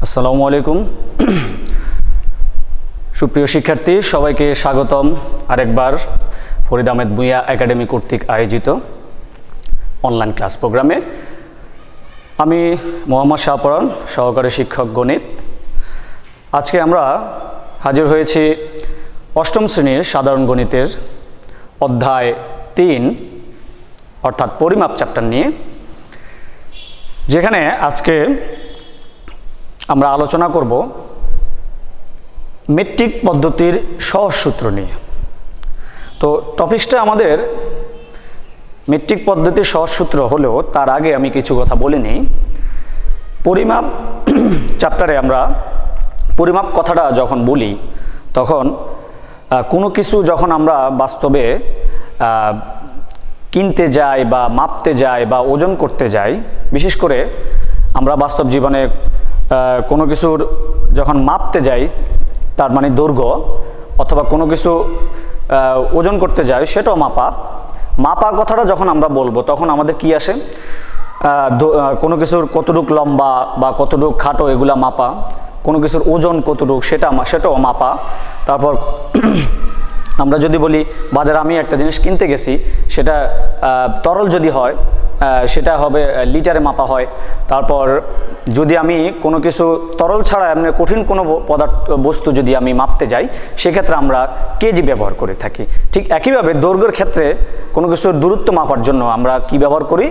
আসসালামু আলাইকুম সুপ্রিয় শিক্ষার্থী সবাইকে স্বাগতম আরেকবার ফরিদ আহমেদ ভূঁইয়া একাডেমি কর্তৃক আয়োজিত অনলাইন ক্লাস প্রোগ্রামে। আমি মোহাম্মদ শাহপরান, সহকারী শিক্ষক গণিত। আজকে আমরা হাজির হয়েছি অষ্টম শ্রেণীর সাধারণ গণিতের অধ্যায় 3 অর্থাৎ পরিমাপ চ্যাপ্টার নিয়ে, যেখানে আজকে আমরা আলোচনা করব মেট্রিক পদ্ধতির সহজ সূত্র নিয়ে। তো টপিকসটা আমাদের মেট্রিক পদ্ধতির সহজ সূত্র হলেও তার আগে আমি কিছু কথা বলে নিই। পরিমাপ চ্যাপ্টারে আমরা পরিমাপ কথাটা যখন বলি তখন কোনো কিছু যখন আমরা বাস্তবে কিনতে যাই বা মাপতে যাই বা ওজন করতে যাই, বিশেষ করে আমরা বাস্তব জীবনে কোনো কিছুর যখন মাপতে যাই, তার মানে দৈর্ঘ্য, অথবা কোনো কিছু ওজন করতে যাই সেটাও মাপার কথাটা যখন আমরা বলবো তখন আমাদের কি আসে? কোনো কিছুর কতটুক লম্বা বা কতটুক খাটো এগুলা মাপা, কোনো কিছুর ওজন কতটুক সেটাও মাপা। তারপর আমরা যদি বলি বাজারে আমি একটা জিনিস কিনতে গেছি, সেটা তরল যদি হয় সেটা হবে লিটারে মাপা হয়। তারপর যদি আমি কোনো কিছু তরল ছাড়া এমনি কঠিন কোনো বস্তু যদি আমি মাপতে যাই, সেক্ষেত্রে আমরা কেজি ব্যবহার করে থাকি। ঠিক একইভাবে দৈর্ঘ্যের ক্ষেত্রে কোনো কিছুর দূরত্ব মাপার জন্য আমরা কি ব্যবহার করি?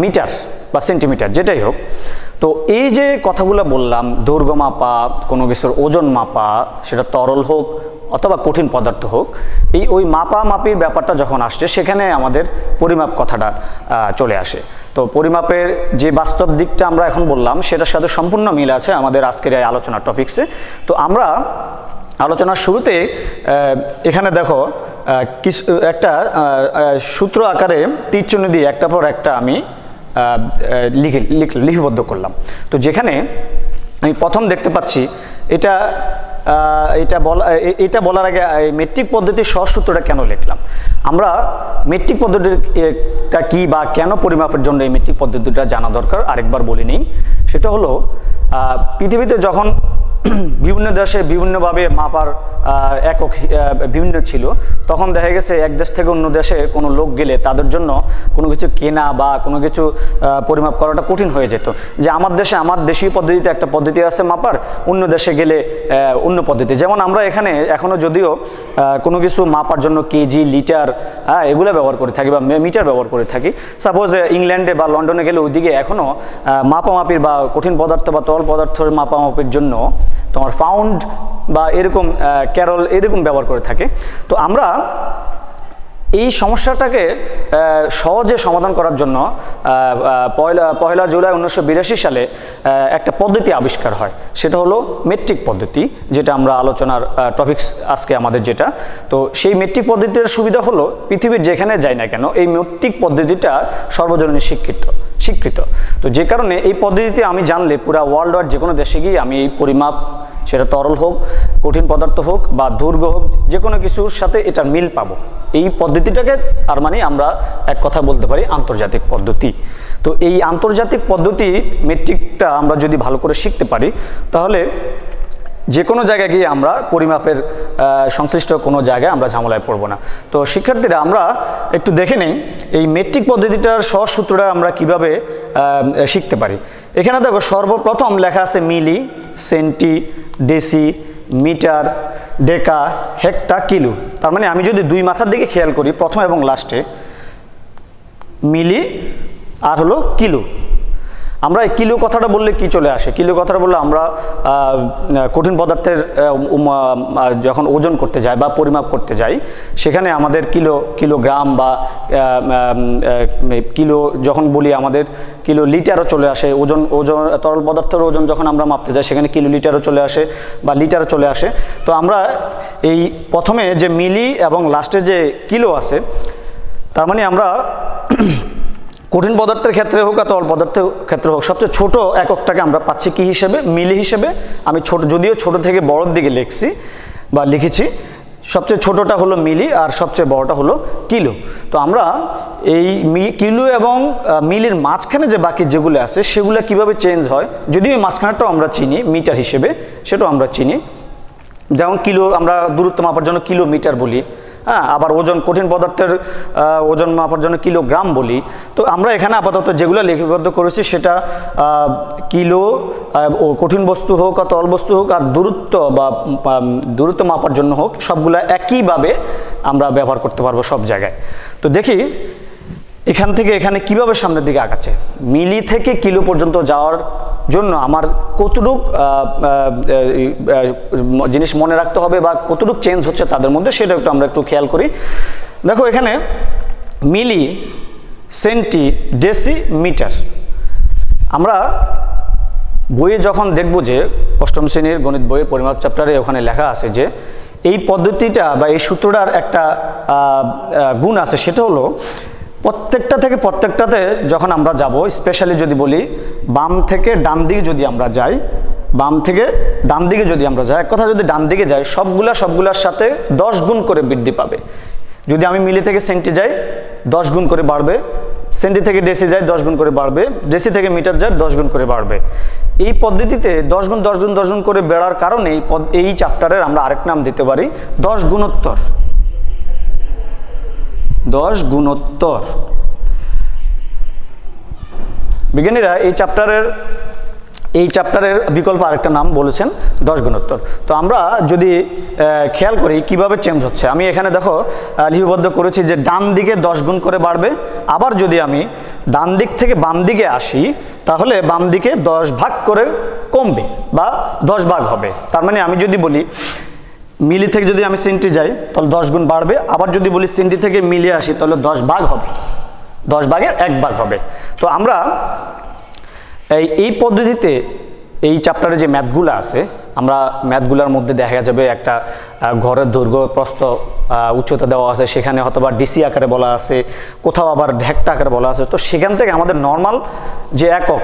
মিটার বা সেন্টিমিটার, যেটাই হোক। তো এই যে কথাগুলো বললাম, দৈর্ঘ্য মাপা, কোনো কিছুর ওজন মাপা, সেটা তরল হোক অথবা কঠিন পদার্থ হোক, ওই মাপামাপির ব্যাপারটা যখন আসছে সেখানে আমাদের পরিমাপ কথাটা চলে আসে। তো পরিমাপের যে বাস্তব দিকটা আমরা এখন বললাম সেটার সাথে সম্পূর্ণ মিল আছে আমাদের আজকের এই আলোচনার টপিকসে। তো আমরা আলোচনার শুরুতে এখানে দেখো কিছু একটা সূত্র আকারে তীরচিহ্ন দিয়ে একটা পর একটা আমি লিপিবদ্ধ করলাম। তো যেখানে আমি প্রথম দেখতে পাচ্ছি এটা বলার আগে মেট্রিক পদ্ধতির সহজ সূত্রটা কেন লিখলাম? আমরা মেট্রিক পদ্ধতিটা কি বা কেন পরিমাপের জন্য এই মেট্রিক পদ্ধতিটা জানা দরকার আরেকবার বলে নিই। সেটা হলো পৃথিবীতে যখন বিভিন্ন দেশে বিভিন্নভাবে মাপার একক বিভিন্ন ছিল, তখন দেখা গেছে এক দেশ থেকে অন্য দেশে কোনো লোক গেলে তাদের জন্য কোনো কিছু কেনা বা কোনো কিছু পরিমাপ করাটা কঠিন হয়ে যেত। যে আমার দেশে আমার দেশীয় পদ্ধতিতে একটা পদ্ধতি আছে মাপার, অন্য দেশে গেলে অন্য পদ্ধতি। যেমন আমরা এখানে এখনও যদিও কোনো কিছু মাপার জন্য কেজি, লিটার এগুলো ব্যবহার করে থাকি বা মিটার ব্যবহার করে থাকি। সাপোজ ইংল্যান্ডে বা লন্ডনে গেলে ওইদিকে এখনও মাপামাপির বা কঠিন পদার্থ বা তরল পদার্থের মাপামাপির জন্য তোমার পাউন্ড বা এরকম ক্যারল এরকম ব্যবহার করে থাকে। তো আমরা এই সমস্যাটাকে সহজে সমাধান করার জন্য পয়লা জুলাই 1982 সালে একটা পদ্ধতি আবিষ্কার হয়, সেটা হলো মেট্রিক পদ্ধতি, যেটা আমরা আলোচনার টপিকস আজকে আমাদের যেটা। তো সেই মেট্রিক পদ্ধতির সুবিধা হলো পৃথিবীর যেখানে যাই না কেন এই মেট্রিক পদ্ধতিটা সর্বজনীন স্বীকৃত। তো যে কারণে এই পদ্ধতিতে আমি জানলে পুরা ওয়ার্ল্ড ওয়াইড যে কোনো দেশে গিয়ে আমি এই পরিমাপ, সেটা তরল হোক, কঠিন পদার্থ হোক বা দৈর্ঘ্য হোক, যে কোনো কিছুর সাথে এটা মিল পাবো। এই পদ্ধতিটাকে আর মানে আমরা এক কথা বলতে পারি আন্তর্জাতিক পদ্ধতি। তো এই আন্তর্জাতিক পদ্ধতি মেট্রিকটা আমরা যদি ভালো করে শিখতে পারি, তাহলে যে কোনো জায়গায় গিয়ে আমরা পরিমাপের সংশ্লিষ্ট কোনো জায়গায় আমরা ঝামেলায় পড়বো না। তো শিক্ষার্থীরা আমরা একটু দেখে নেই এই মেট্রিক পদ্ধতিটার সহজ সূত্রটা আমরা কিভাবে শিখতে পারি। এখানে দেখো সর্বপ্রথম লেখা আছে মিলি, সেন্টি, ডেসি, মিটার, ডেকা, হেক্টা, কিলো। তার মানে আমি যদি দুই মাথার দিকে খেয়াল করি, প্রথম এবং লাস্টে মিলি আর হলো কিলো। আমরা এই কিলো কথাটা বললে কি চলে আসে? কিলো কথাটা বললে আমরা কঠিন পদার্থের যখন ওজন করতে যাই বা পরিমাপ করতে যাই, সেখানে আমাদের কিলোগ্রাম বা কিলো যখন বলি আমাদের কিলো লিটারও চলে আসে। ওজন তরল পদার্থের ওজন যখন আমরা মাপতে যাই সেখানে কিলো লিটারও চলে আসে বা লিটারও চলে আসে। তো আমরা এই প্রথমে যে মিলি এবং লাস্টে যে কিলো আছে, তার মানে আমরা কঠিন পদার্থের ক্ষেত্রে হোক আর তরল পদার্থের ক্ষেত্রে হোক সবচেয়ে ছোট এককটাকে আমরা পাচ্ছি কি হিসেবে? মিলি হিসেবে। আমি যদিও ছোট থেকে বড়র দিকে লিখছি বা লিখেছি, সবচেয়ে ছোটটা হলো মিলি আর সবচেয়ে বড়টা হলো কিলো। তো আমরা এই কিলো এবং মিলির মাঝখানে যে বাকি যেগুলো আছে সেগুলো কিভাবে চেঞ্জ হয়, যদিও এই মাঝখানেরটাও আমরা চিনি মিটার হিসেবে, সেটাও আমরা চিনি। যেমন কিলো আমরা দূরত্ব মাপার জন্য কিলোমিটার বলি, হ্যাঁ, আবার ওজন কঠিন পদার্থের ওজন মাপার জন্য কিলোগ্রাম বলি। তো আমরা এখানে আপাতত যেগুলো লিপিবদ্ধ করেছি সেটা কিলো, কঠিন বস্তু হোক আর তরল বস্তু হোক, আর দূরত্ব বা দূরত্ব মাপার জন্য হোক, সবগুলো একইভাবে আমরা ব্যবহার করতে পারবো সব জায়গায়। তো দেখি এখান থেকে এখানে কিভাবে সামনের দিকে আগাচ্ছে। মিলি থেকে কিলো পর্যন্ত যাওয়ার জন্য আমার কতটুক জিনিস মনে রাখতে হবে বা কতটুক চেঞ্জ হচ্ছে তাদের মধ্যে, সেটা একটু আমরা একটু খেয়াল করি। দেখো এখানে মিলি, সেন্টি, ডেসি, মিটার। আমরা বইয়ে যখন দেখব যে অষ্টম শ্রেণীর গণিত বইয়ের পরিমাপ চ্যাপ্টারে ওখানে লেখা আছে যে এই পদ্ধতিটা বা এই সূত্রটার একটা গুণ আছে, সেটা হলো প্রত্যেকটা থেকে প্রত্যেকটাতে যখন আমরা যাব, স্পেশালি যদি বলি বাম থেকে ডান দিকে যদি আমরা যাই, বাম থেকে ডান দিকে যদি আমরা যাই, এক কথা যদি ডান দিকে যাই, সবগুলার সাথে 10 গুণ করে বৃদ্ধি পাবে। যদি আমি মিলি থেকে সেন্টি যাই 10 গুণ করে বাড়বে, সেন্টি থেকে ডেসি যাই 10 গুণ করে বাড়বে, ডেসি থেকে মিটার যাই 10 গুণ করে বাড়বে। এই পদ্ধতিতে 10 গুণ 10 গুণ 10 গুণ করে বেড়ার কারণে এই চ্যাপ্টারের আমরা আরেক নাম দিতে পারি 10 গুণোত্তর। 10 গুণোত্তর। বিজ্ঞানীরা এই চ্যাপ্টারের বিকল্প আরেকটা নাম বলেছেন 10 গুণোত্তর। তো আমরা যদি খেয়াল করি কিভাবে চেঞ্জ হচ্ছে, আমি এখানে দেখো লিপিবদ্ধ করেছি যে ডান দিকে 10 গুণ করে বাড়বে। আবার যদি আমি ডান দিক থেকে বাম দিকে আসি তাহলে বাম দিকে 10 ভাগ করে কমবে বা 10 ভাগ হবে। তার মানে আমি যদি বলি মিলি থেকে যদি আমি সেন্টি যাই তাহলে 10 গুণ বাড়বে, আবার যদি বলি সেন্টি থেকে মিলি আসি তাহলে 10 ভাগ হবে, 10 ভাগের 1 ভাগ হবে। তো আমরা এই পদ্ধতিতে এই চ্যাপ্টারে যে ম্যাথগুলো আছে, আমরা ম্যাথগুলোর মধ্যে দেখা যাবে একটা ঘরের দৈর্ঘ্য প্রস্থ উচ্চতা দেওয়া আছে, সেখানে হয়তোবা ডিসি আকারে বলা আছে, কোথাও আবার ভেক্টর আকারে বলা আছে। তো সেখান থেকে আমাদের নর্মাল যে একক,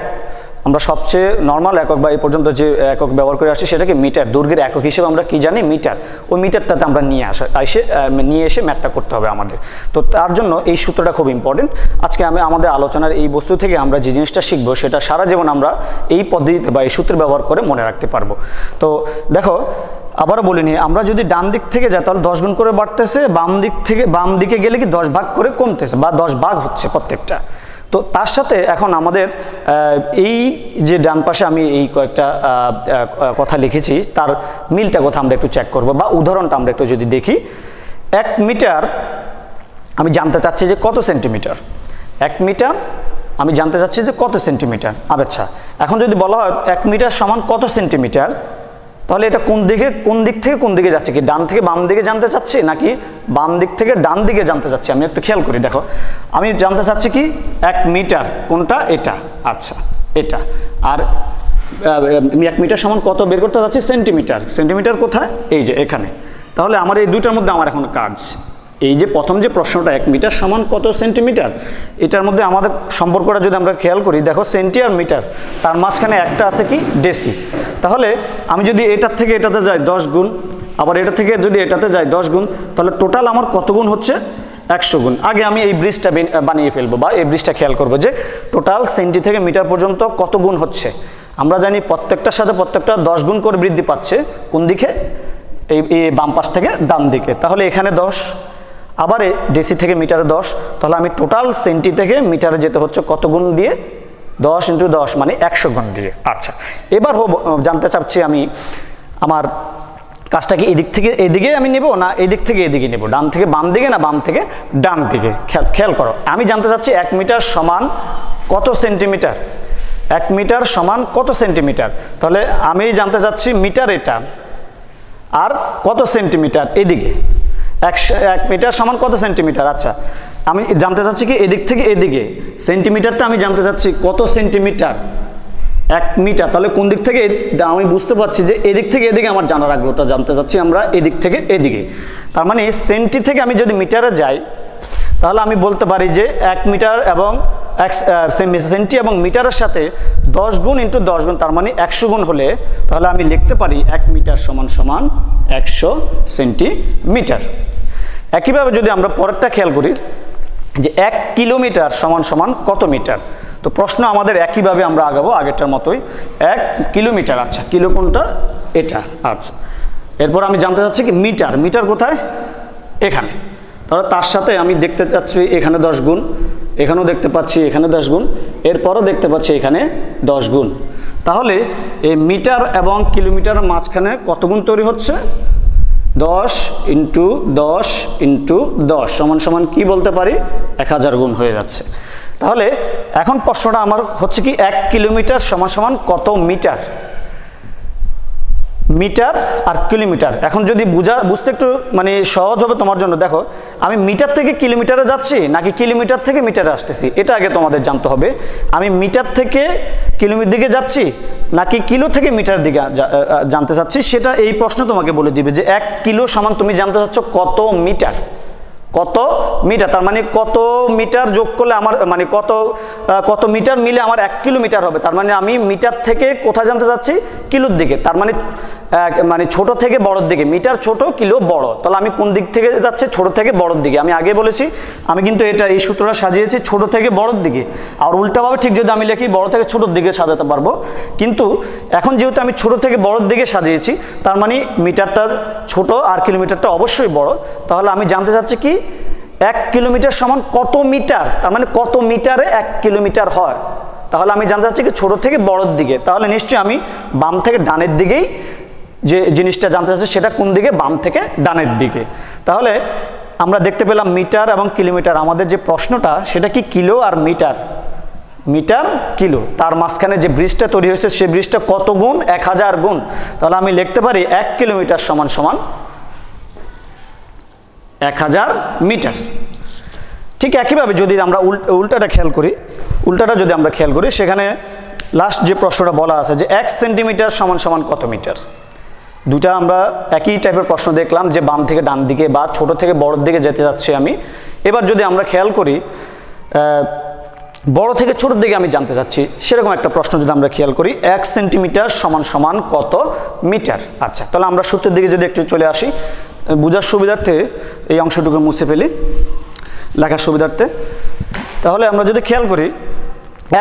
আমরা সবচেয়ে নর্মাল একক বা এই পর্যন্ত যে একক ব্যবহার করে আসছি সেটাকে মিটার, দৈর্ঘ্যের একক হিসেবে আমরা কি জানি মিটার। ওই মিটারটাতে আমরা নিয়ে এসে ম্যাথটা করতে হবে আমাদের। তো তার জন্য এই সূত্রটা খুব ইম্পর্টেন্ট। আজকে আমাদের আলোচনার এই বস্তু থেকে আমরা যে জিনিসটা শিখবো সেটা সারা জীবন আমরা এই পদ্ধতিতে বা এই সূত্র ব্যবহার করে মনে রাখতে পারবো। তো দেখো আবারও বলিনি, আমরা যদি ডান দিক থেকে যাই তাহলে 10 গুণ করে বাড়তেছে, বাম দিকে গেলে কি 10 ভাগ করে কমতেছে বা 10 ভাগ হচ্ছে প্রত্যেকটা। তো তার সাথে এখন আমাদের এই যে ডান পাশে আমি এই কয়েকটা কথা লিখেছি তার মিলটা কথা আমরা একটু চেক করব, বা উদাহরণটা আমরা একটু যদি দেখি। 1 মিটার আমি জানতে চাচ্ছি যে কত সেন্টিমিটার। 1 মিটার আমি জানতে চাচ্ছি যে কত সেন্টিমিটার। আচ্ছা, এখন যদি বলা হয় 1 মিটার সমান কত সেন্টিমিটার, তাহলে এটা কোন দিক থেকে কোন দিকে যাচ্ছে, কি ডান থেকে বাম দিকে জানতে চাচ্ছি নাকি বাম দিক থেকে ডান দিকে জানতে চাচ্ছি? আমি একটু খেয়াল করি, দেখো আমি জানতে চাচ্ছি কি 1 মিটার কোনটা, এটা, আচ্ছা এটা। আর 1 মিটার সমান কত বের করতে চাচ্ছি, সেন্টিমিটার। সেন্টিমিটার কোথায়, এই যে এখানে। তাহলে আমার এই দুইটার মধ্যে আমার এখন কাজ, এই যে প্রথম যে প্রশ্নটা 1 মিটার সমান কত সেন্টিমিটার, এটার মধ্যে আমাদের সম্পর্কটা যদি আমরা খেয়াল করি, দেখো সেন্টি আর মিটার, তার মাঝখানে একটা আছে কি ডেসি। তাহলে আমি যদি এটার থেকে এটাতে যাই 10 গুণ, আবার এটা থেকে যদি এটাতে যাই 10 গুণ, তাহলে টোটাল আমার কত গুণ হচ্ছে, 100 গুণ। আগে আমি এই ব্রিজটা বানিয়ে ফেলবো, বা এই ব্রিজটা খেয়াল করবো যে টোটাল সেন্টি থেকে মিটার পর্যন্ত কত গুণ হচ্ছে। আমরা জানি প্রত্যেকটার সাথে প্রত্যেকটা 10 গুণ করে বৃদ্ধি পাচ্ছে, কোন দিকে, এই বাম পাশ থেকে ডান দিকে। তাহলে এখানে 10, আবার ডেসি থেকে মিটারে 10, তাহলে আমি টোটাল সেন্টি থেকে মিটারে যেতে হচ্ছে কত গুণ দিয়ে, 10 × 10 মানে 100 গুণ দিয়ে। আচ্ছা, এবার জানতে চাচ্ছি আমি আমার কাজটা কি এদিক থেকে এদিকে আমি নেব না এদিক থেকে এদিকে নেব, ডান থেকে বাম দিকে না বাম থেকে ডান দিকে। খেয়াল করো, আমি জানতে চাচ্ছি 1 মিটার সমান কত সেন্টিমিটার। 1 মিটার সমান কত সেন্টিমিটার, তাহলে আমি জানতে চাচ্ছি মিটার এটা, আর কত সেন্টিমিটার এদিকে। 1 মিটার সমান কত সেন্টিমিটার। আচ্ছা, আমি জানতে চাচ্ছি কি এদিক থেকে এদিকে, সেন্টিমিটারটা আমি জানতে চাচ্ছি কত সেন্টিমিটার, 1 মিটার। তাহলে কোন দিক থেকে, আমি বুঝতে পারছি যে এদিক থেকে এদিকে আমার জানার আগ্রহটা জানতে চাচ্ছি আমরা এদিক থেকে এদিকে। তার মানে সেন্টি থেকে আমি যদি মিটারে যাই তাহলে আমি বলতে পারি যে 1 মিটার এবং সেন্টি এবং মিটারের সাথে 10 গুণ × 10 গুণ, তার মানে 100 গুণ হলে তাহলে আমি লিখতে পারি 1 মিটার সমান 100 সেন্টিমিটার। একইভাবে যদি আমরা পরেরটা খেয়াল করি যে 1 কিলোমিটার সমান সমান কত মিটার, তো প্রশ্ন আমাদের একইভাবে আমরা আগাবো আগেরটার মতোই। 1 কিলোমিটার, আচ্ছা কিলো কোনটা, এটা, আচ্ছা এরপর আমি জানতে চাচ্ছি কি মিটার, মিটার কোথায়, এখানে। তাহলে তার সাথে আমি দেখতে পাচ্ছি এখানে 10 গুণ, এখানেও দেখতে পাচ্ছি এখানে 10 গুণ, এরপরও দেখতে পাচ্ছি এখানে 10 গুণ। তাহলে এই মিটার এবং কিলোমিটারের মাঝখানে কত গুণ তৈরি হচ্ছে, 10 ইন্টু 10 ইন্টু 10 সমান সমান কি বলতে পারি, 1000 গুণ হয়ে যাচ্ছে। তাহলে এখন প্রশ্নটা আমার হচ্ছে কি 1 কিলোমিটার সমান সমান কত মিটার, মিটার আর কিলোমিটার। এখন যদি বুঝতে একটু মানে সহজ হবে তোমার জন্য, দেখো আমি মিটার থেকে কিলোমিটারে যাচ্ছি নাকি কিলোমিটার থেকে মিটারে আসতেছি, এটা আগে তোমাদের জানতে হবে। আমি মিটার থেকে কিলোমিটার দিকে যাচ্ছি নাকি কিলো থেকে মিটার দিকে জানতে চাচ্ছি, সেটা এই প্রশ্ন তোমাকে বলে দিবে যে 1 কিলো সমান তুমি জানতে চাচ্ছ কত মিটার, কত মিটার, তার মানে কত মিটার যোগ করলে আমার মানে কত মিটার মিলে আমার 1 কিলোমিটার হবে। তার মানে আমি মিটার থেকে কোথায় জানতে চাচ্ছি, কিলোর দিকে। তার মানে ছোট থেকে বড়র দিকে, মিটার ছোট কিলো বড়, তাহলে আমি কোন দিক থেকে যাচ্ছি, ছোট থেকে বড়র দিকে। আমি আগে বলেছি আমি কিন্তু এই সূত্রটা সাজিয়েছি ছোট থেকে বড়র দিকে, আর উল্টাভাবে ঠিক যদি আমি লিখি বড় থেকে ছোটোর দিকে সাজাতে পারবো। কিন্তু এখন যেহেতু আমি ছোট থেকে বড়র দিকে সাজিয়েছি, তার মানে মিটারটা ছোট আর কিলোমিটারটা অবশ্যই বড়। তাহলে আমি জানতে চাচ্ছি কি 1 কিলোমিটার সমান কত মিটার, তার মানে কত মিটারে 1 কিলোমিটার হয়। তাহলে আমি জানতে চাচ্ছি কি ছোট থেকে বড়র দিকে, তাহলে নিশ্চয়ই আমি বাম থেকে ডানের দিকেই যে জিনিসটা জানতে চাচ্ছি সেটা কোন দিকে, বাম থেকে ডানের দিকে। তাহলে আমরা দেখতে পেলাম মিটার এবং কিলোমিটার, আমাদের যে প্রশ্নটা সেটা কি কিলো আর মিটার, মিটার কিলো, তার মাঝখানে যে ব্রিজটা তৈরি হয়েছে সেই ব্রিজটা কত গুণ, 1000 গুণ। তাহলে আমি লিখতে পারি 1 কিলোমিটার সমান সমান 1000 মিটার। ঠিক একইভাবে যদি আমরা উল্টাটা যদি আমরা খেয়াল করি, সেখানে লাস্ট যে প্রশ্নটা বলা আছে যে 1 সেন্টিমিটার সমান সমান কত মিটার। দুটা আমরা একই টাইপের প্রশ্ন দেখলাম যে বাম থেকে ডান দিকে বা ছোট থেকে বড়র দিকে যেতে যাচ্ছি আমি। এবার যদি আমরা খেয়াল করি বড় থেকে ছোটোর দিকে আমি জানতে চাচ্ছি, সেরকম একটা প্রশ্ন যদি আমরা খেয়াল করি 1 সেন্টিমিটার সমান সমান কত মিটার। আচ্ছা তাহলে আমরা সূত্রের দিকে যদি একটু চলে আসি, বোঝার সুবিধার্থে এই অংশটুকু মুছে ফেলি লেখার সুবিধার্থে। তাহলে আমরা যদি খেয়াল করি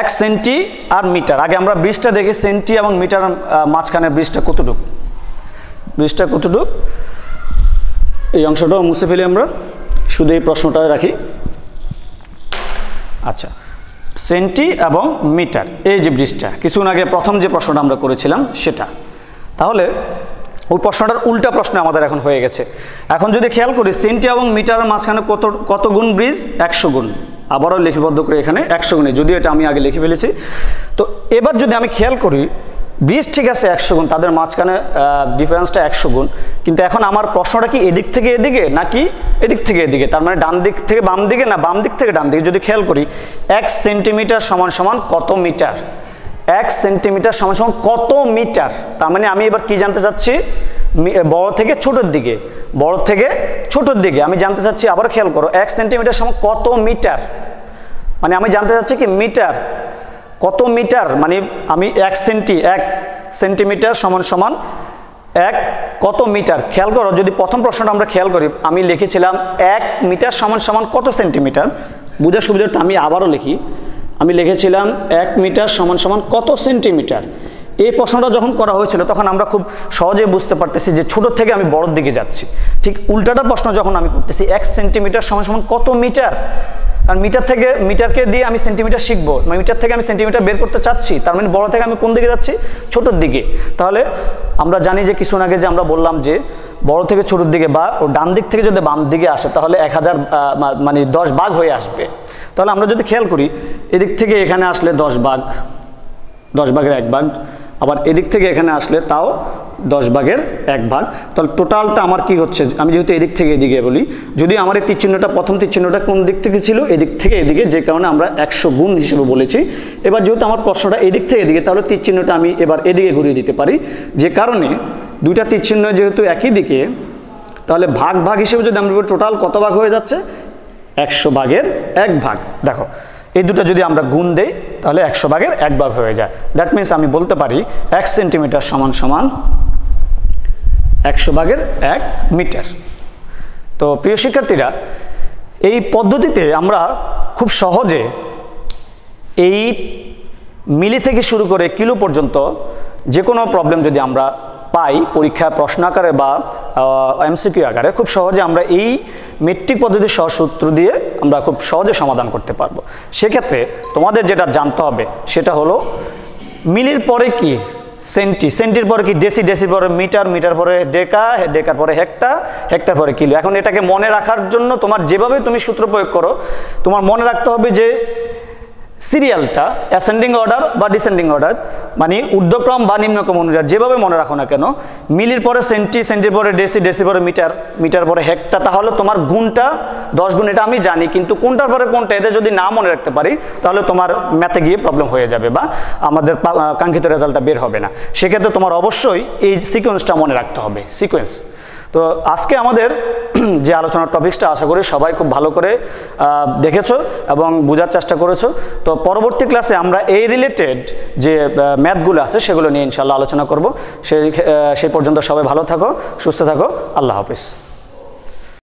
1 সেন্টি আর মিটার, আগে আমরা ব্রিজটা দেখি সেন্টি এবং মিটার মাঝখানে ব্রিজটা কতটুকু, এই অংশটাও মুছে ফেলি আমরা, শুধু এই প্রশ্নটা রাখি। আচ্ছা সেন্টি এবং মিটার, এই যে ব্রিজটা কিছুক্ষণ আগে প্রথম যে প্রশ্নটা আমরা করেছিলাম সেটা, তাহলে ওই প্রশ্নটার উল্টা প্রশ্ন আমাদের এখন হয়ে গেছে। এখন যদি খেয়াল করি সেন্টি এবং মিটারের মাঝখানে কত গুণ ব্রিজ, 100 গুণ। আবারও লিপিবদ্ধ করে এখানে 100 গুণে, যদিও এটা আমি আগে লিখে ফেলেছি। তো এবার যদি আমি খেয়াল করি ব্রিজ ঠিক আছে 100 গুণ, তাদের মাঝখানে ডিফারেন্সটা 100 গুণ, কিন্তু এখন আমার প্রশ্নটা কি এদিক থেকে এদিকে নাকি এদিক থেকে এদিকে, তার মানে ডান দিক থেকে বাম দিকে না বাম দিক থেকে ডান দিকে। যদি খেয়াল করি 1 সেন্টিমিটার সমান সমান কত মিটার, 1 সেন্টিমিটার সমান সমান কত মিটার, তার মানে আমি এবার কি জানতে চাচ্ছি, বড় থেকে ছোটোর দিকে, বড় থেকে ছোটোর দিকে আমি জানতে চাচ্ছি। আবার খেয়াল করো 1 সেন্টিমিটার সমান কত মিটার, মানে আমি জানতে চাচ্ছি কি মিটার, কত মিটার, মানে আমি 1 সেন্টিমিটার সমান সমান 1 কত মিটার। খেয়াল করো যদি প্রথম প্রশ্নটা আমরা খেয়াল করি, আমি লিখেছিলাম 1 মিটার সমান সমান কত সেন্টিমিটার। বোঝার সুবিধার্থে আমি আবারও লিখি, আমি লিখেছিলাম 1 মিটার সমান সমান কত সেন্টিমিটার। এই প্রশ্নটা যখন করা হয়েছিল তখন আমরা খুব সহজে বুঝতে পারতেছি যে ছোট থেকে আমি বড়র দিকে যাচ্ছি। ঠিক উল্টাটা প্রশ্ন যখন আমি করতেছি 1 সেন্টিমিটার সমান সমান কত মিটার, আর মিটারকে দিয়ে আমি সেন্টিমিটার শিখবো, মিটার থেকে আমি সেন্টিমিটার বের করতে চাচ্ছি, তার মানে বড় থেকে আমি কোন দিকে যাচ্ছি, ছোটোর দিকে। তাহলে আমরা জানি যে কিছুক্ষণ আগে যে আমরা বললাম যে বড় থেকে ছোটোর দিকে বা ও ডান দিক থেকে যদি বাম দিকে আসে তাহলে 1000 মানে 10 ভাগ হয়ে আসবে। তাহলে আমরা যদি খেয়াল করি এদিক থেকে এখানে আসলে 10 ভাগ, 10 ভাগের 1 ভাগ, আবার এদিক থেকে এখানে আসলে তাও 10 ভাগের 1 ভাগ। তাহলে টোটালটা আমার কি হচ্ছে, আমি যেহেতু এদিক থেকে এদিকে বলি, যদি আমার এই তীরচিহ্নটা প্রথম তীরচিহ্নটা কোন দিক থেকে ছিল, এদিক থেকে এদিকে, যে কারণে আমরা 100 গুণ হিসেবে বলেছি। এবার যেহেতু আমার প্রশ্নটা এদিক থেকে এদিকে, তাহলে তীরচিহ্নটা আমি এবার এদিকে ঘুরিয়ে দিতে পারি, যে কারণে দুইটা তীরচিহ্ন যেহেতু একই দিকে, তাহলে ভাগ ভাগ হিসেবে যদি আমরা টোটাল কত ভাগ হয়ে যাচ্ছে, 100 ভাগের 1 ভাগ। দেখো এই দুটো যদি আমরা গুণ দেই তাহলে 100 ভাগের 1 ভাগ হয়ে যায়। দ্যাট মিনস আমি বলতে পারি 1 সেন্টিমিটার সমান সমান 100 ভাগের 1 মিটার। তো প্রিয় শিক্ষার্থীরা, এই পদ্ধতিতে আমরা খুব সহজে এই মিলি থেকে শুরু করে কিলো পর্যন্ত যে কোনো প্রবলেম যদি আমরা পাই পরীক্ষা প্রশ্ন আকারে বা এমসিকিউ আকারে, খুব সহজে আমরা এই মেট্রিক পদ্ধতির সহজ সূত্র দিয়ে আমরা খুব সহজে সমাধান করতে পারবো। সেক্ষেত্রে তোমাদের যেটা জানতে হবে সেটা হলো মিলির পরে কি সেন্টি, সেন্টির পরে কি ডেসি, ডেসির পরে মিটার, মিটার পরে ডেকা, ডেকার পরে হেক্টা, হেক্টার পরে কিলো। এখন এটাকে মনে রাখার জন্য তোমার যেভাবে তুমি সূত্র প্রয়োগ করো, তোমার মনে রাখতে হবে যে সিরিয়ালটা অ্যাসেন্ডিং অর্ডার বা ডিসেন্ডিং অর্ডার, মানে ঊর্ধ্বক্রম বা নিম্নক্রম অনুযায়ী যেভাবে মনে রাখো না কেন, মিলির পরে সেন্টি, সেন্টির পরে ডেসি, ডেসির পরে মিটার, মিটার পরে হেক্টা, তাহলে তোমার গুণটা 10 গুণ, এটা আমি জানি, কিন্তু কোনটার পরে কোনটা এটা যদি না মনে রাখতে পারি তাহলে তোমার ম্যাথে গিয়ে প্রবলেম হয়ে যাবে বা আমাদের কাঙ্ক্ষিত রেজাল্টটা বের হবে না। সেক্ষেত্রে তোমার অবশ্যই এই সিকোয়েন্সটা মনে রাখতে হবে, সিকোয়েন্স। তো আজকে আমাদের যে আলোচনার টপিকসটা আশা করি সবাই খুব ভালো করে দেখেছো এবং বোঝার চেষ্টা করেছো। তো পরবর্তী ক্লাসে আমরা এই রিলেটেড যে ম্যাথগুলো আছে সেগুলো নিয়ে ইনশাআল্লাহ আলোচনা করব। সেই পর্যন্ত সবাই ভালো থাকো, সুস্থ থাকো, আল্লাহ হাফিজ।